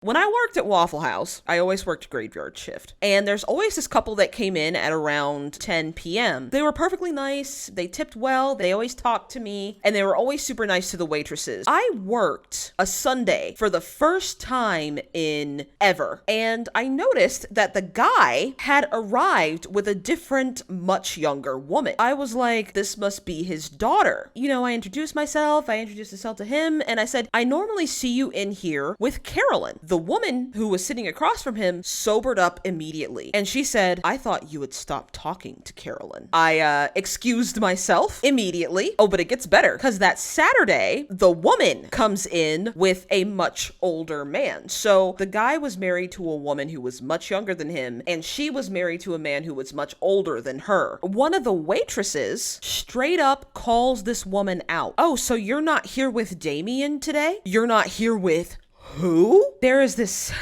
When I worked at Waffle House, I always worked graveyard shift. And there's always this couple that came in at around 10 p.m. They were perfectly nice. They tipped well. They always talked to me. And they were always super nice to the waitresses. I worked a Sunday for the first time in ever. And I noticed that the guy had arrived with a different, much younger woman. I was like, this must be his daughter. You know, I introduced myself to him, and I said, I normally see you in here with Carolyn. The woman who was sitting across from him sobered up immediately, and she said, I thought you would stop talking to Carolyn. I excused myself immediately. Oh, but it gets better, because that Saturday, the woman comes in with a much older man. So the guy was married to a woman who was much younger than him, and she was married to a man who was much older than her. One of the waitresses straight up calls this woman out. Oh, so you're not here with Damien today? You're not here with who? There is this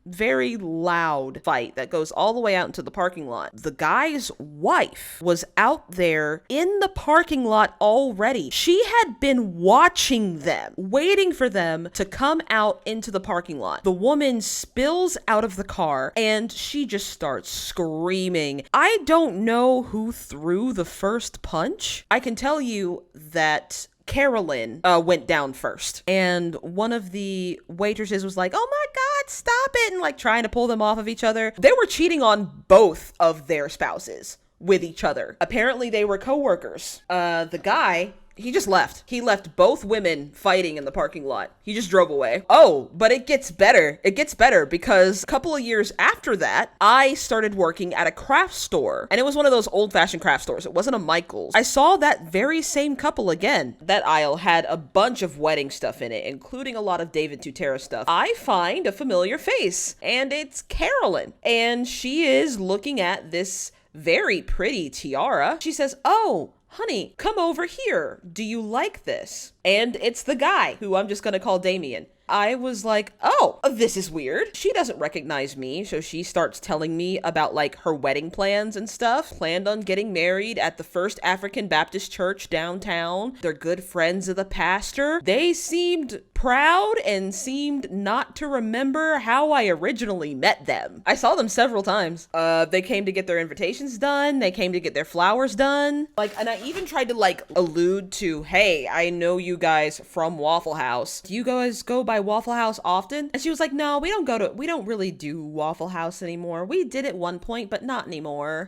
very loud fight that goes all the way out into the parking lot. The guy's wife was out there in the parking lot already. She had been watching them, waiting for them to come out into the parking lot. The woman spills out of the car and she just starts screaming. I don't know who threw the first punch. I can tell you that Carolyn went down first, and one of the waitresses was like, oh my God, stop it, and like trying to pull them off of each other. They were cheating on both of their spouses with each other. Apparently they were co-workers. The guy, he just left. He left both women fighting in the parking lot. He just drove away. Oh, but it gets better. It gets better because a couple of years after that, I started working at a craft store. And it was one of those old-fashioned craft stores. It wasn't a Michael's. I saw that very same couple again. That aisle had a bunch of wedding stuff in it, including a lot of David Tutera stuff. I find a familiar face, and it's Carolyn. And she is looking at this very pretty tiara. She says, oh, honey, come over here. Do you like this? And it's the guy who I'm just gonna call Damien. I was like, oh, this is weird. She doesn't recognize me, so she starts telling me about like her wedding plans and stuff. Planned on getting married at the First African Baptist Church downtown. They're good friends of the pastor. They seemed proud and seemed not to remember how I originally met them. I saw them several times. They came to get their invitations done. They came to get their flowers done. Like, and I even tried to like allude to, hey, I know you guys from Waffle House. Do you guys go by Waffle House often? And she was like, no, we don't really do Waffle House anymore. We did at one point, but not anymore.